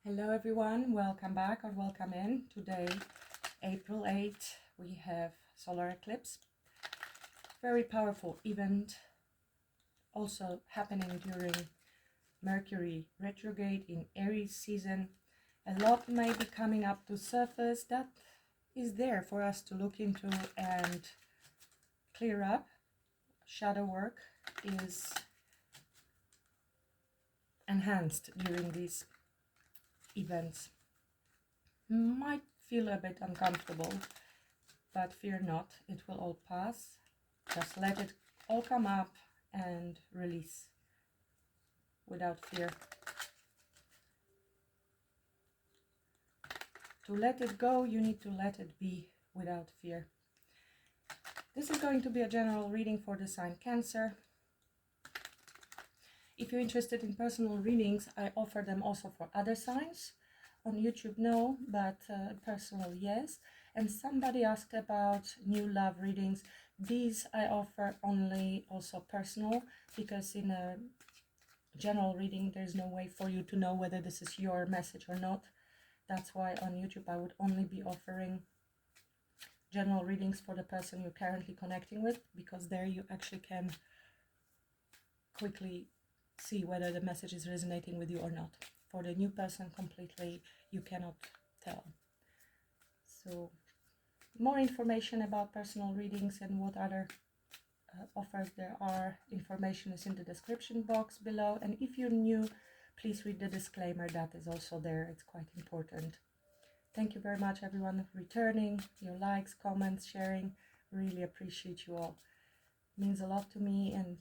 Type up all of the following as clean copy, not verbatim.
Hello everyone, welcome back or welcome in. Today, April 8th, we have solar eclipse. Very powerful event, also happening during Mercury retrograde in Aries season. A lot may be coming up to surface that is there for us to look into and clear up. Shadow work is enhanced during these events. Might feel a bit uncomfortable, but fear not, it will all pass. Just let it all come up and release without fear. To let it go, you need to let it be without fear. This is going to be a general reading for the sign Cancer. If you're interested in personal readings, I offer them also for other signs. On YouTube, no, but personal, yes. And somebody asked about new love readings. These I offer only also personal, because in a general reading, there's no way for you to know whether this is your message or not. That's why on YouTube, I would only be offering general readings for the person you're currently connecting with, because there you actually can quickly see whether the message is resonating with you or not. For the new person, completely, you cannot tell. So more information about personal readings and what other offers there are, information is in the description box below. And if you're new, please read the disclaimer that is also there. It's quite important. Thank you very much, everyone, returning your likes, comments, sharing. Really appreciate you all. It means a lot to me, and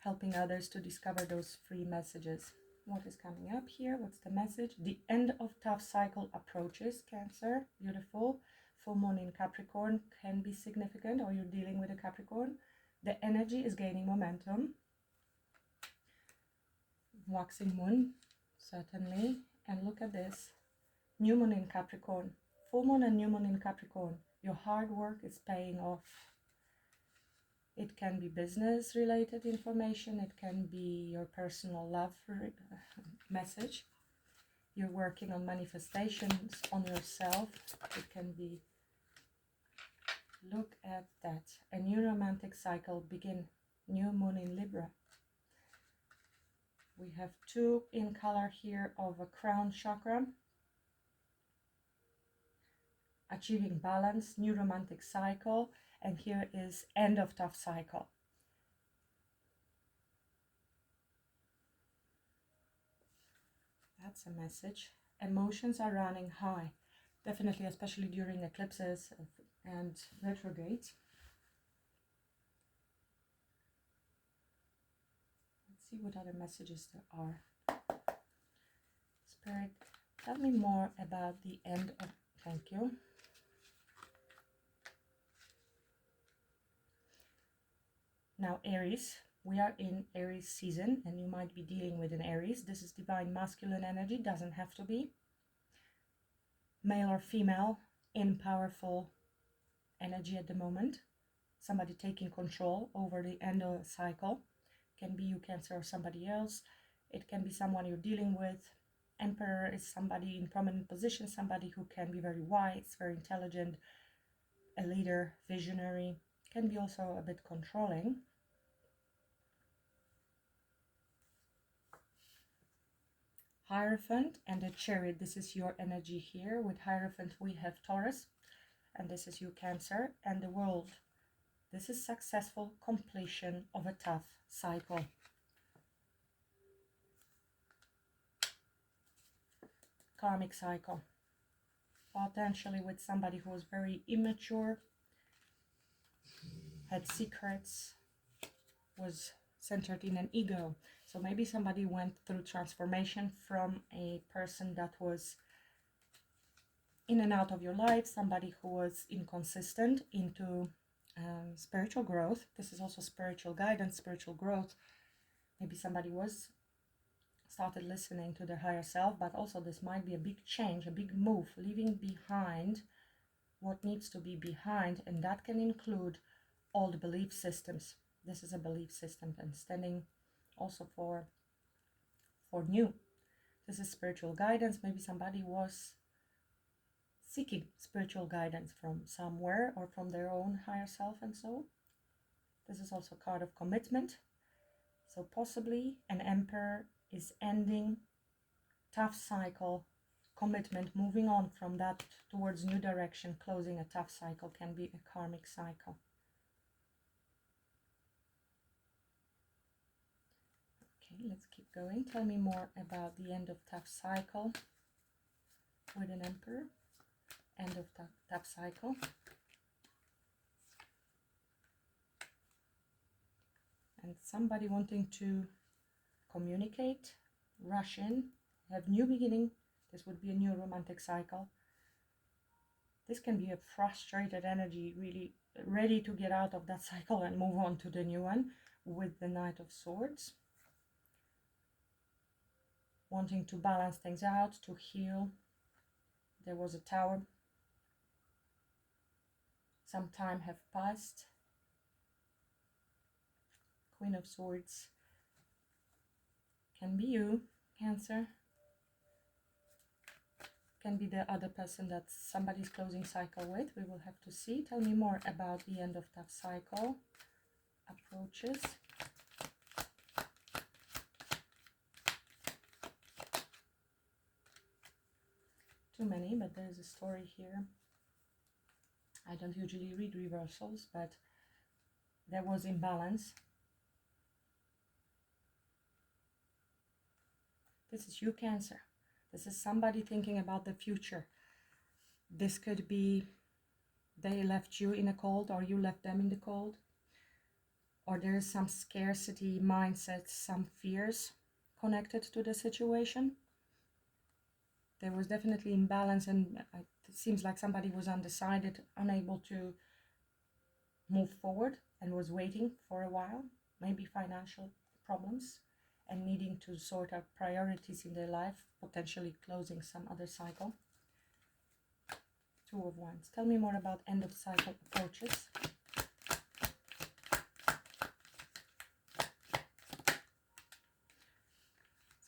helping others to discover those free messages. What is coming up here? What's the message? The end of tough cycle approaches, Cancer. Beautiful. Full moon in Capricorn can be significant, or you're dealing with a Capricorn. The energy is gaining momentum. Waxing moon, certainly. And look at this. New moon in Capricorn. Full moon and new moon in Capricorn. Your hard work is paying off. It can be business related information, it can be your personal love message. You're working on manifestations on yourself. It can be, look at that, a new romantic cycle begin. New moon in Libra. We have two in color here of a crown chakra. Achieving balance, new romantic cycle. And here is end of tough cycle. That's a message. Emotions are running high. Definitely, especially during eclipses and retrogrades. Let's see what other messages there are. Spirit, tell me more about the end of... Thank you. Now, Aries, we are in Aries season, and you might be dealing with an Aries. This is divine masculine energy, doesn't have to be. Male or female, in powerful energy at the moment. Somebody taking control over the end of the cycle. Can be you, Cancer, or somebody else. It can be someone you're dealing with. Emperor is somebody in prominent position, somebody who can be very wise, very intelligent, a leader, visionary. Can be also a bit controlling. Hierophant and a Chariot. This is your energy here. With Hierophant we have Taurus, and this is you, Cancer, and the World. This is successful completion of a tough cycle. Karmic cycle. Potentially with somebody who was very immature, had secrets, was centered in an ego. So maybe somebody went through transformation from a person that was in and out of your life, somebody who was inconsistent, into spiritual growth. This is also spiritual guidance, spiritual growth. Maybe somebody started listening to their higher self, but also this might be a big change, a big move, leaving behind what needs to be behind, and that can include old belief systems. This is a belief system, and standing also for new. This is spiritual guidance. Maybe somebody was seeking spiritual guidance from somewhere or from their own higher self and soul. This is also a card of commitment. So possibly an emperor is ending tough cycle, commitment, moving on from that towards new direction, closing a tough cycle, can be a karmic cycle. Okay, let's keep going. Tell me more about the end of tough cycle with an emperor. End of tough cycle. And somebody wanting to communicate, rush in, have new beginning. This would be a new romantic cycle. This can be a frustrated energy, really ready to get out of that cycle and move on to the new one, with the Knight of Swords. Wanting to balance things out, to heal. There was a Tower. Some time have passed. Queen of Swords. Can be you, Cancer. Can be the other person that somebody's closing cycle with. We will have to see. Tell me more about the end of that cycle. Approaches. Too many, but there's a story here. I don't usually read reversals, but there was imbalance. This is you, Cancer. This is somebody thinking about the future. This could be they left you in a cold, or you left them in the cold. Or there is some scarcity mindset, some fears connected to the situation. There was definitely imbalance, and it seems like somebody was undecided, unable to move forward, and was waiting for a while. Maybe financial problems, and needing to sort out priorities in their life, potentially closing some other cycle. Two of Wands. Tell me more about end of cycle approaches.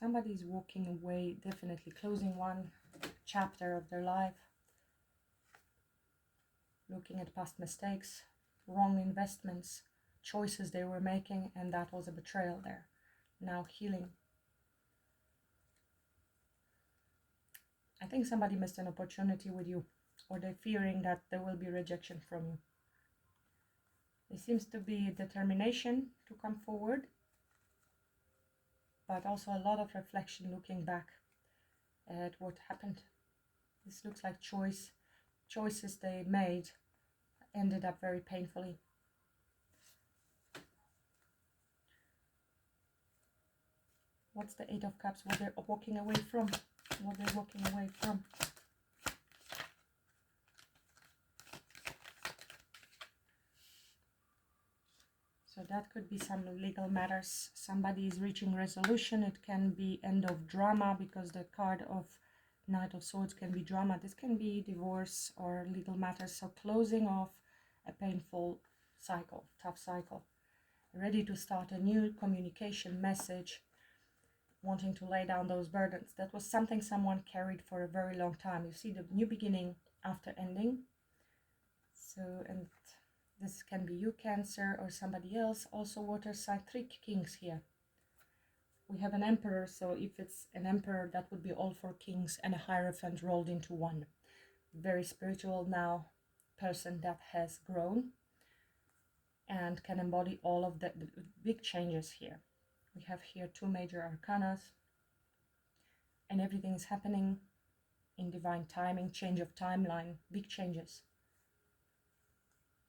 Somebody is walking away, definitely closing one chapter of their life. Looking at past mistakes, wrong investments, choices they were making, and that was a betrayal there. Now healing. I think somebody missed an opportunity with you, or they're fearing that there will be rejection from you. There seems to be determination to come forward, but also a lot of reflection, looking back at what happened. This looks like choices they made ended up very painfully. What's the Eight of Cups? What they're walking away from? What they're walking away from? So that could be some legal matters. Somebody is reaching resolution. It can be end of drama, because the card of Knight of Swords can be drama. This can be divorce or legal matters. So closing off a painful cycle, tough cycle. Ready to start a new communication message. Wanting to lay down those burdens. That was something someone carried for a very long time. You see the new beginning after ending. So, and this can be you, Cancer, or somebody else. Also water sign, 3 kings here. We have an emperor, so if it's an emperor, that would be all 4 kings and a hierophant rolled into one. Very spiritual now person that has grown and can embody all of the big changes here. We have here 2 major arcanas, and everything is happening in divine timing, change of timeline, big changes.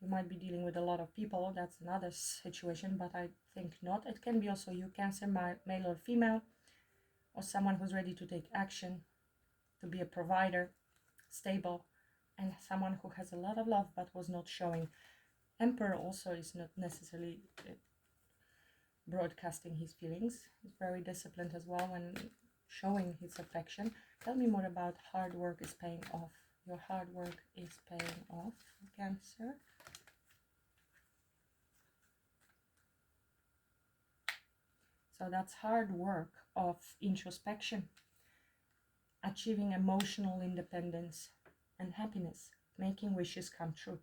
You might be dealing with a lot of people, that's another situation, but I think not. It can be also you, Cancer, male or female, or someone who's ready to take action, to be a provider, stable, and someone who has a lot of love but was not showing. Emperor also is not necessarily broadcasting his feelings. He's very disciplined as well when showing his affection. Tell me more about hard work is paying off. Your hard work is paying off, Cancer. So that's hard work of introspection, achieving emotional independence and happiness, making wishes come true.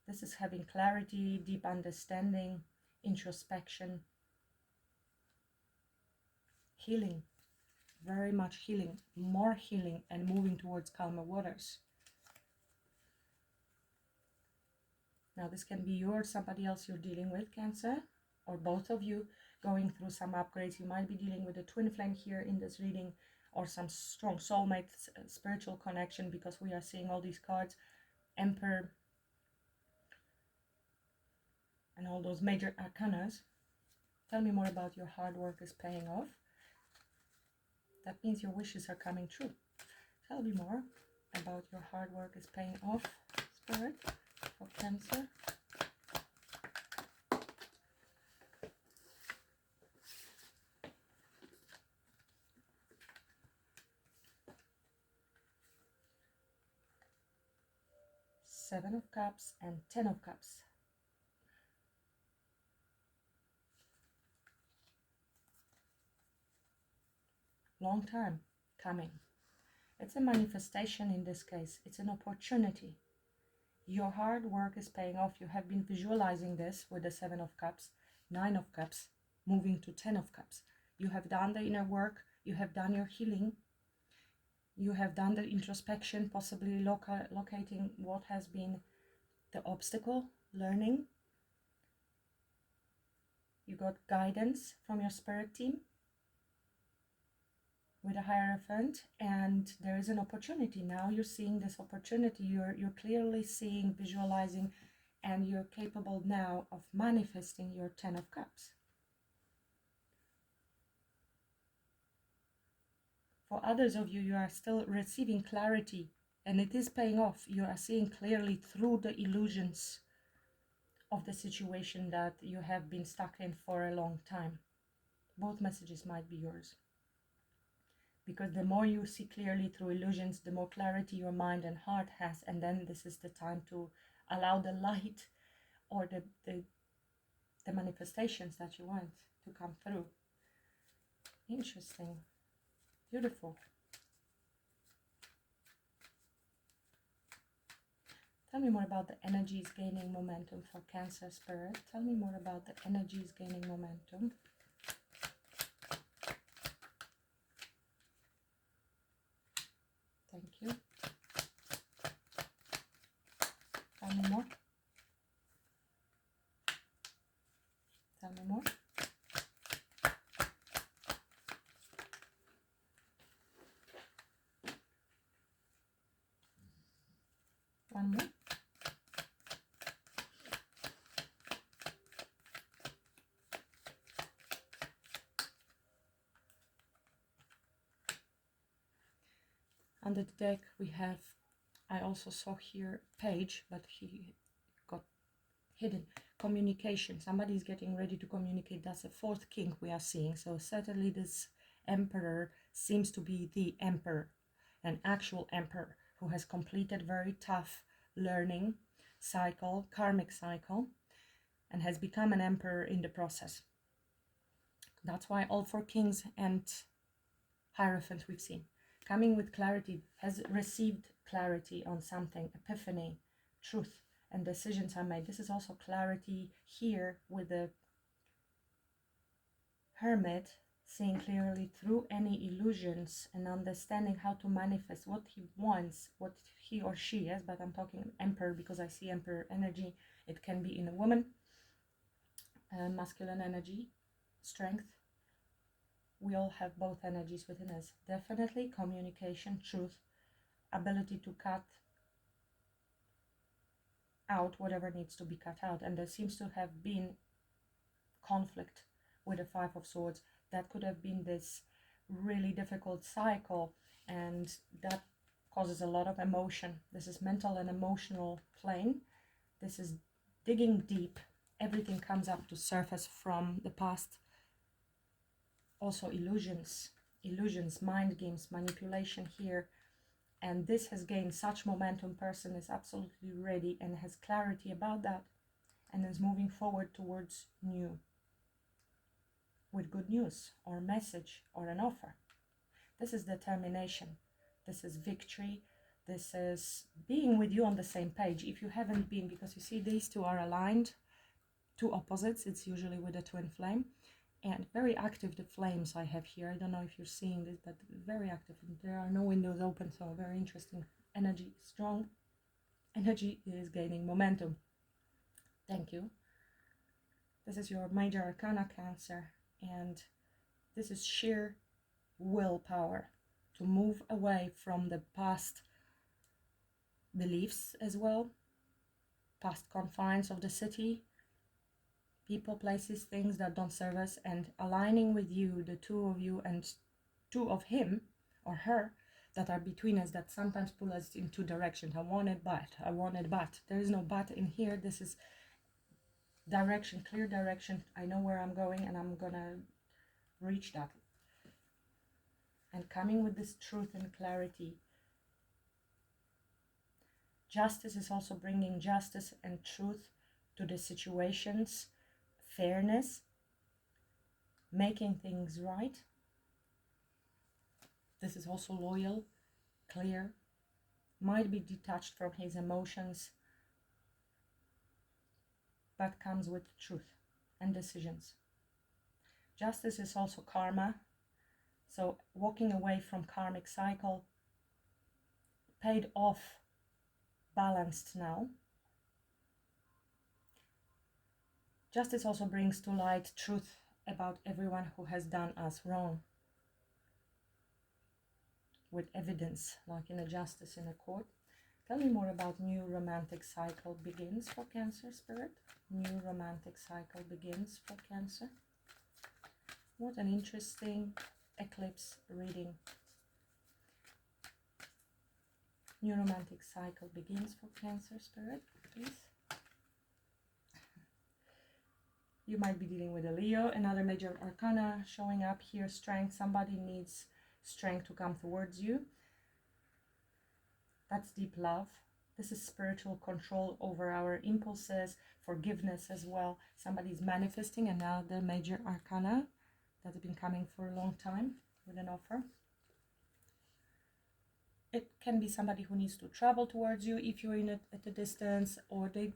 This is having clarity, deep understanding, introspection, healing, very much healing, more healing, and moving towards calmer waters. Now this can be you or somebody else you're dealing with, Cancer, or both of you going through some upgrades. You might be dealing with a twin flame here in this reading, or some strong soulmate spiritual connection, because we are seeing all these cards, Emperor, and all those major arcanas. Tell me more about your hard work is paying off. That means your wishes are coming true. Tell me more about your hard work is paying off, Spirit, for Cancer. Seven of Cups and 10 of Cups. Long time coming. It's a manifestation in this case. It's an opportunity. Your hard work is paying off. You have been visualizing this with the 7 of Cups, 9 of Cups, moving to 10 of Cups. You have done the inner work. You have done your healing. You have done the introspection, possibly locating what has been the obstacle, learning. You got guidance from your spirit team with a Hierophant, and there is an opportunity. Now you're seeing this opportunity. You're clearly seeing, visualizing, and you're capable now of manifesting your 10 of Cups. For others of you, you are still receiving clarity, and it is paying off. You are seeing clearly through the illusions of the situation that you have been stuck in for a long time. Both messages might be yours. Because the more you see clearly through illusions, the more clarity your mind and heart has, and then this is the time to allow the light or the manifestations that you want to come through. Interesting. Beautiful. Tell me more about the energies gaining momentum for Cancer, Spirit. Tell me more about the energies gaining momentum. Thank you. Tell me more. Tell me more. One more. Under the deck we have, I also saw here Page, but he got hidden. Communication. Somebody is getting ready to communicate. That's a 4th king we are seeing. So certainly this Emperor seems to be the Emperor, an actual Emperor who has completed very tough learning cycle, karmic cycle, and has become an Emperor in the process. That's why all 4 kings and Hierophant we've seen. Coming with clarity, has received clarity on something, epiphany, truth, and decisions are made. This is also clarity here with the Hermit, seeing clearly through any illusions and understanding how to manifest what he wants, what he or she is, but I'm talking Emperor because I see Emperor energy. It can be in a woman, masculine energy, strength. We all have both energies within us. Definitely communication, truth, ability to cut out whatever needs to be cut out. And there seems to have been conflict with the 5 of Swords. That could have been this really difficult cycle, and that causes a lot of emotion. This is mental and emotional plane. This is digging deep. Everything comes up to surface from the past. Also illusions, mind games, manipulation here. And this has gained such momentum. Person is absolutely ready and has clarity about that, and is moving forward towards new with good news or message or an offer. This is determination. This is victory. This is being with you on the same page. If you haven't been, because you see these two are aligned, two opposites, it's usually with a twin flame. And very active, the flames I have here. I don't know if you're seeing this, but very active. There are no windows open, so very interesting. Energy is strong. Energy is gaining momentum. Thank you. This is your major arcana, Cancer, and this is sheer willpower to move away from the past beliefs as well, past confines of the city, people, places, things that don't serve us, and aligning with you, the two of you and two of him or her that are between us, that sometimes pull us in two directions. I want it, but there is no but in here. This is direction, clear direction. I know where I'm going and I'm gonna reach that. And coming with this truth and clarity. Justice is also bringing justice and truth to the situations, fairness, making things right. This is also loyal, clear, might be detached from his emotions, but comes with truth and decisions. Justice is also karma, so walking away from karmic cycle, paid off, balanced now. Justice also brings to light truth about everyone who has done us wrong, with evidence, like in a justice in a court. Tell me more about new romantic cycle begins for Cancer, Spirit. New romantic cycle begins for Cancer. What an interesting eclipse reading. New romantic cycle begins for Cancer, Spirit, please. You might be dealing with a Leo. Another major arcana showing up here, strength. Somebody needs strength to come towards you. That's deep love. This is spiritual control over our impulses, forgiveness as well. Somebody's manifesting another major arcana that's been coming for a long time with an offer. It can be somebody who needs to travel towards you if you're in it at a distance, or they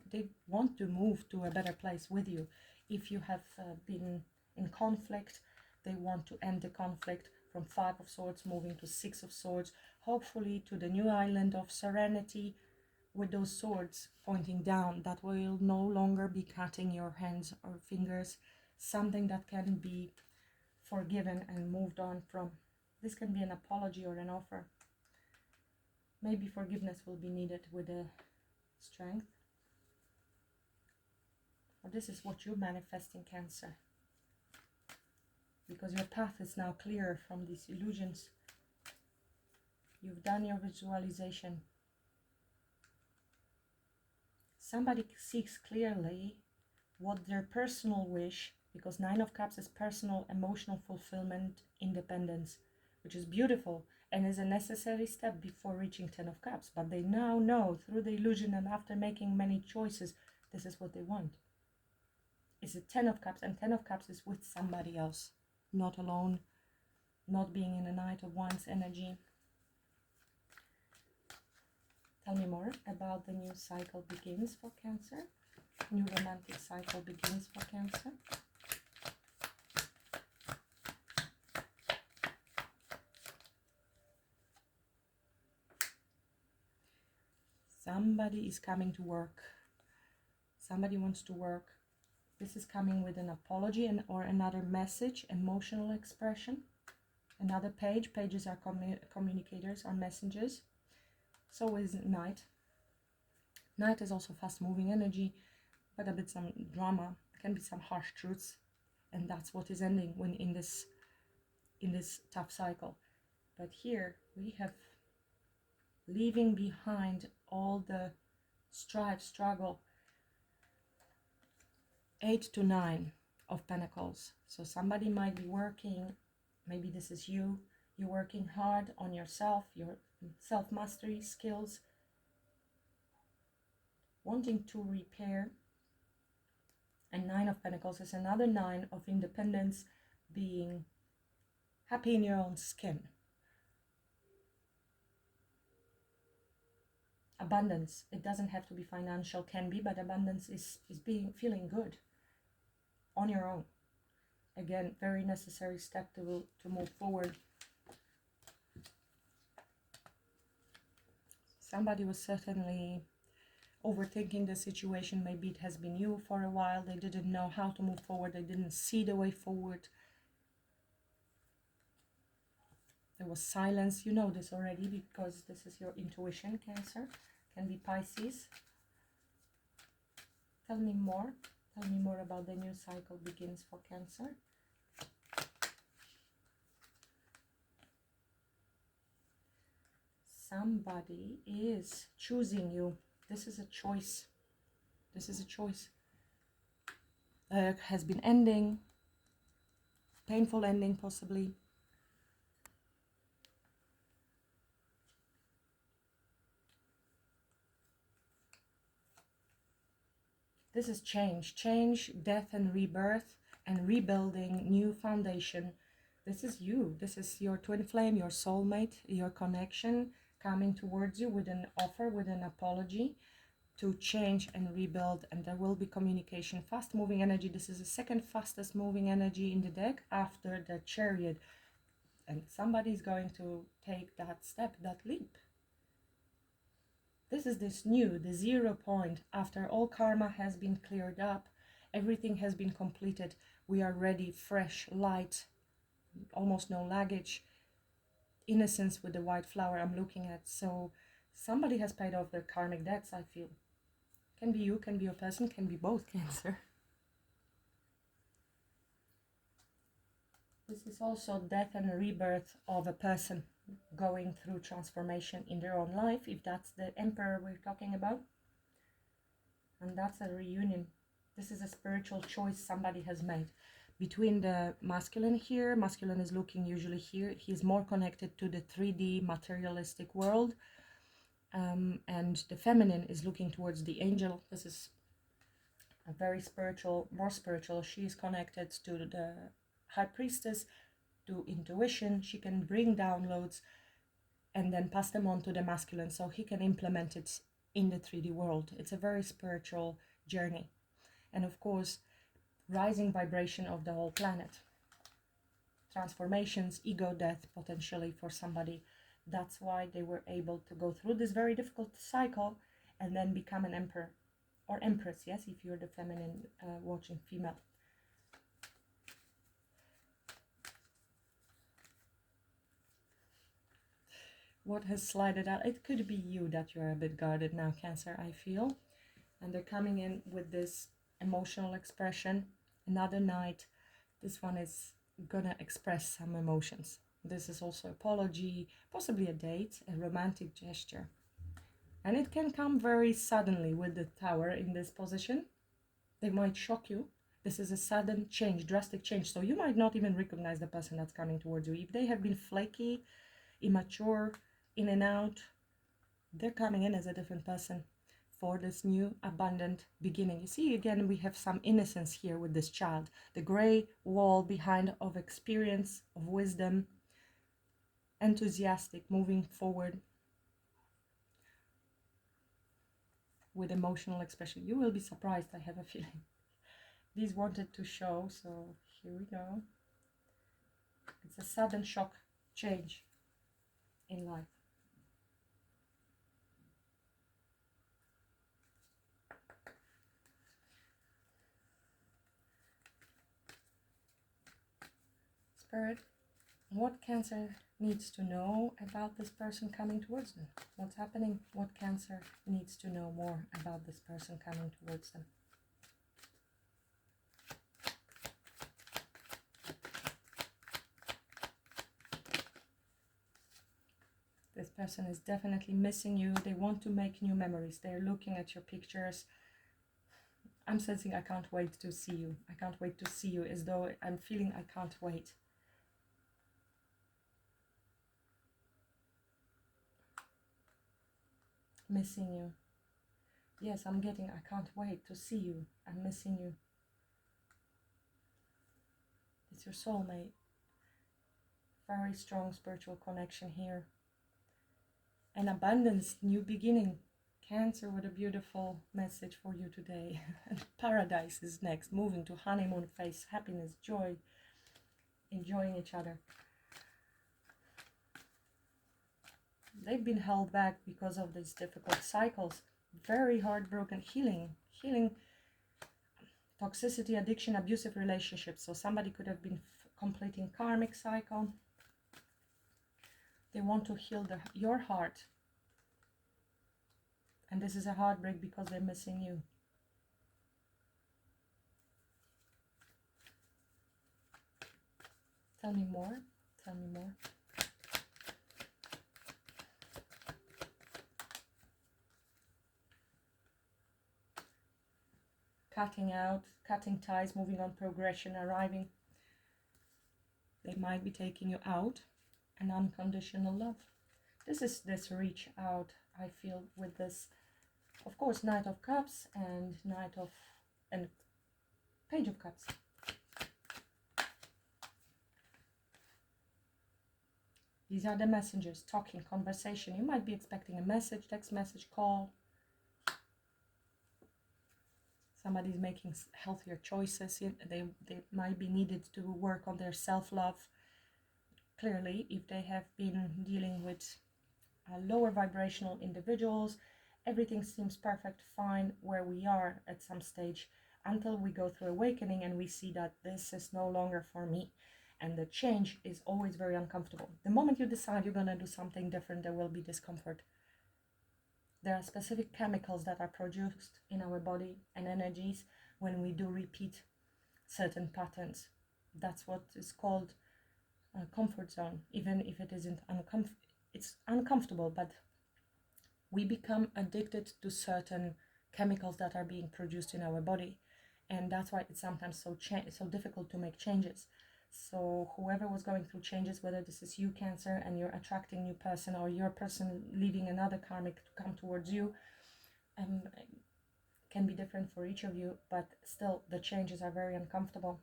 want to move to a better place with you. If you have been in conflict, they want to end the conflict from 5 of Swords moving to 6 of Swords, hopefully to the new island of serenity, with those swords pointing down that will no longer be cutting your hands or fingers, something that can be forgiven and moved on from. This can be an apology or an offer. Maybe forgiveness will be needed with a strength. Or this is what you're manifesting, Cancer. Because your path is now clear from these illusions. You've done your visualization. Somebody seeks clearly what their personal wish, because 9 of Cups is personal, emotional fulfillment, independence, which is beautiful and is a necessary step before reaching 10 of Cups. But they now know through the illusion and after making many choices, this is what they want. It's a 10 of Cups, and 10 of Cups is with somebody else, not alone, not being in a Knight of Wands energy. Tell me more about the new cycle begins for Cancer. New romantic cycle begins for Cancer. Somebody is coming to work. Somebody wants to work. This is coming with an apology or another message, emotional expression. Another page. Pages are communicators, are messengers. So is Knight. Knight is also fast-moving energy, but a bit some drama. Can be some harsh truths, and that's what is ending when in this tough cycle. But here we have leaving behind all the strife, struggle. 8 to 9 of Pentacles. So somebody might be working, maybe this is you, you're working hard on yourself, your self-mastery skills, wanting to repair. And 9 of Pentacles is another 9 of independence, being happy in your own skin. abundance. It doesn't have to be financial, can be, but abundance is feeling good on your own. Again, very necessary step to move forward. Somebody was certainly overthinking the situation. Maybe it has been you for a while. They didn't know how to move forward. They didn't see the way forward. There was silence. You know this already because this is your intuition, Cancer. Can be Pisces. Tell me more. Tell me more about the new cycle begins for Cancer. Somebody is choosing you. This is a choice. This is a choice. Has been ending. Painful ending, possibly. This is change. Change, death and rebirth, and rebuilding, new foundation. This is you. This is your twin flame, your soulmate, your connection coming towards you with an offer, with an apology to change and rebuild. And there will be communication. Fast moving energy. This is the second fastest moving energy in the deck after the Chariot. And somebody's going to take that step, that leap. This is this new, the 0 point. After all karma has been cleared up, everything has been completed. We are ready, fresh, light, almost no luggage. Innocence with the white flower I'm looking at. So somebody has paid off their karmic debts, I feel. Can be you, can be your person, can be both, Cancer. This is also death and rebirth of a person going through transformation in their own life, if that's the Emperor we're talking about. And that's a reunion. This is a spiritual choice somebody has made. Between the masculine here, masculine is looking usually here, he's more connected to the 3D materialistic world. And the feminine is looking towards the angel. This is a very spiritual, more spiritual. She is connected to the high priestess, to intuition. She can bring downloads and then pass them on to the masculine so he can implement it in the 3D world. It's a very spiritual journey. And of course, rising vibration of the whole planet. Transformations, ego death potentially for somebody. That's why they were able to go through this very difficult cycle and then become an emperor or empress, yes, if you're the feminine watching female. What has slided out? It could be you that you're a bit guarded now, Cancer, I feel. And they're coming in with this emotional expression. Another night, this one is gonna express some emotions. This is also apology, possibly a date, a romantic gesture. And it can come very suddenly with the Tower in this position. They might shock you. This is a sudden change, drastic change. So you might not even recognize the person that's coming towards you. If they have been flaky, immature, in and out, they're coming in as a different person for this new abundant beginning. You see, again, we have some innocence here with this child. The gray wall behind of experience, of wisdom, enthusiastic, moving forward with emotional expression. You will be surprised, I have a feeling. These wanted to show, so here we go. It's a sudden shock change in life. Spirit, what Cancer needs to know about this person coming towards them? What's happening? What Cancer needs to know more about this person coming towards them? This person is definitely missing you. They want to make new memories. They're looking at your pictures. I'm sensing I can't wait to see you. I can't wait to see you, as though I'm feeling I can't wait. Missing you. Yes, I'm getting I can't wait to see you. I'm missing you. It's your soulmate. Very strong spiritual connection here. An abundance, new beginning, Cancer, what a beautiful message for you today. Paradise is next, moving to honeymoon phase, happiness, joy, enjoying each other. They've been held back because of these difficult cycles. Very heartbroken, healing, toxicity, addiction, abusive relationships. So somebody could have been completing karmic cycle. They want to heal your heart. And this is a heartbreak because they're missing you. Tell me more. Tell me more. Cutting out, cutting ties, moving on, progression, arriving. They might be taking you out. And unconditional love. This is this reach out, I feel, with this, of course, Knight of Cups and and Page of Cups. These are the messengers, talking, conversation. You might be expecting a message, text message, call. Somebody's making healthier choices. They might be needed to work on their self-love. Clearly, if they have been dealing with lower vibrational individuals, everything seems perfect, fine where we are at some stage, until we go through awakening and we see that this is no longer for me. And the change is always very uncomfortable. The moment you decide you're going to do something different, there will be discomfort. There are specific chemicals that are produced in our body and energies when we do repeat certain patterns. That's what is called a comfort zone, even if it isn't it's uncomfortable, but we become addicted to certain chemicals that are being produced in our body, and that's why it's sometimes so difficult to make changes. So whoever was going through changes, whether this is you, Cancer, and you're attracting new person, or your person leaving another karmic to come towards you, can be different for each of you, but still the changes are very uncomfortable.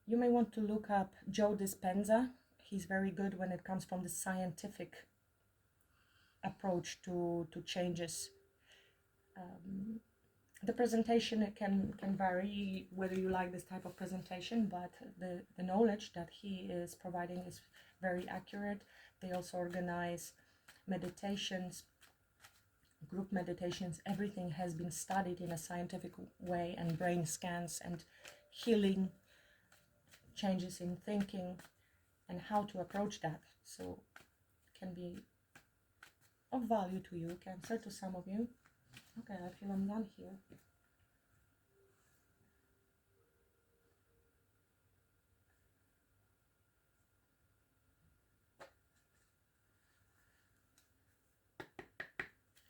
You may want to look up Joe Dispenza. He's very good when it comes from the scientific approach to changes. The presentation, it can vary whether you like this type of presentation, but the knowledge that he is providing is very accurate. They also organize meditations, group meditations. Everything has been studied in a scientific way, and brain scans and healing, changes in thinking, and how to approach that. So it can be of value to you, Cancer, to some of you. Okay, I feel I'm done here.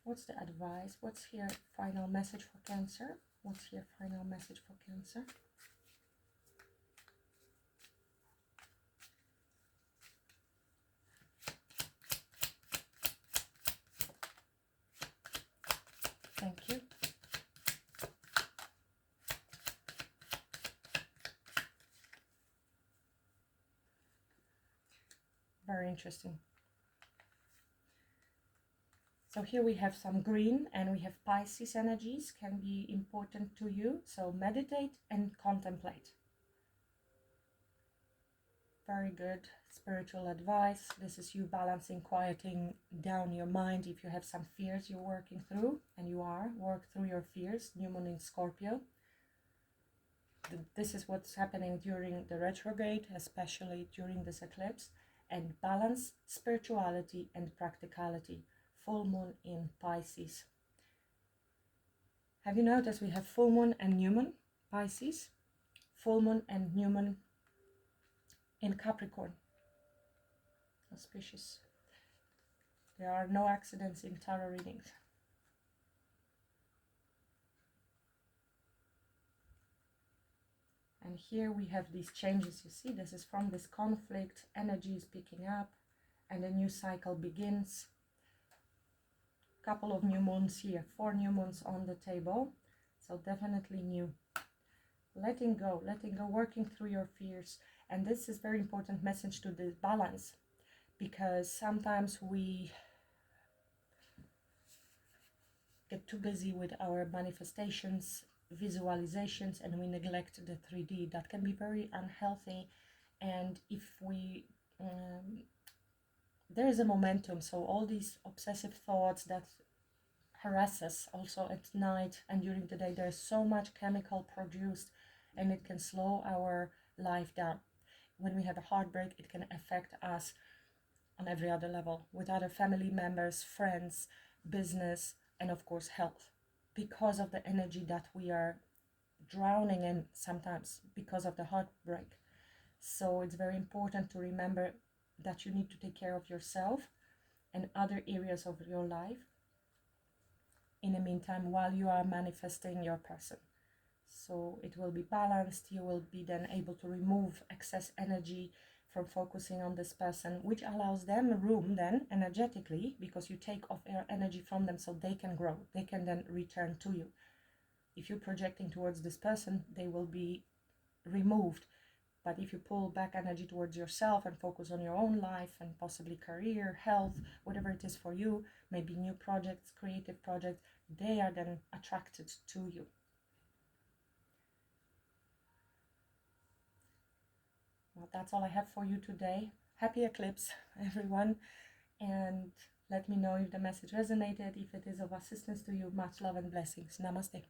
What's the advice? What's here final message for Cancer? What's here final message for Cancer? Thank you. Very interesting. So here we have some green, and we have Pisces energies, can be important to you. So meditate and contemplate. Very good spiritual advice. This is you balancing, quieting down your mind. If you have some fears you're working through, and you are, work through your fears. New moon in Scorpio. This is what's happening during the retrograde, especially during this eclipse. And balance spirituality and practicality. Full moon in Pisces. Have you noticed we have full moon and new moon, Pisces? Full moon and new moon in Capricorn. Auspicious. There are no accidents in tarot readings. And here we have these changes. You see, this is from this conflict. Energy is picking up, and a new cycle begins. Couple of new moons here, 4 new moons on the table. So definitely new. Letting go, working through your fears. And this is very important message to the balance, because sometimes we get too busy with our manifestations, visualizations, and we neglect the 3D. That can be very unhealthy. And if we there is a momentum, so all these obsessive thoughts that harass us also at night and during the day, there's so much chemical produced, and it can slow our life down. When we have a heartbreak, it can affect us on every other level, with other family members, friends, business, and of course health, because of the energy that we are drowning in sometimes because of the heartbreak. So it's very important to remember that you need to take care of yourself and other areas of your life in the meantime while you are manifesting your person. So it will be balanced. You will be then able to remove excess energy from focusing on this person, which allows them room then energetically, because you take off air energy from them so they can grow. They can then return to you. If you're projecting towards this person, they will be removed. But if you pull back energy towards yourself and focus on your own life and possibly career, health, whatever it is for you, maybe new projects, creative projects, they are then attracted to you. Well, that's all I have for you today. Happy eclipse, everyone. And let me know if the message resonated, if it is of assistance to you. Much love and blessings. Namaste.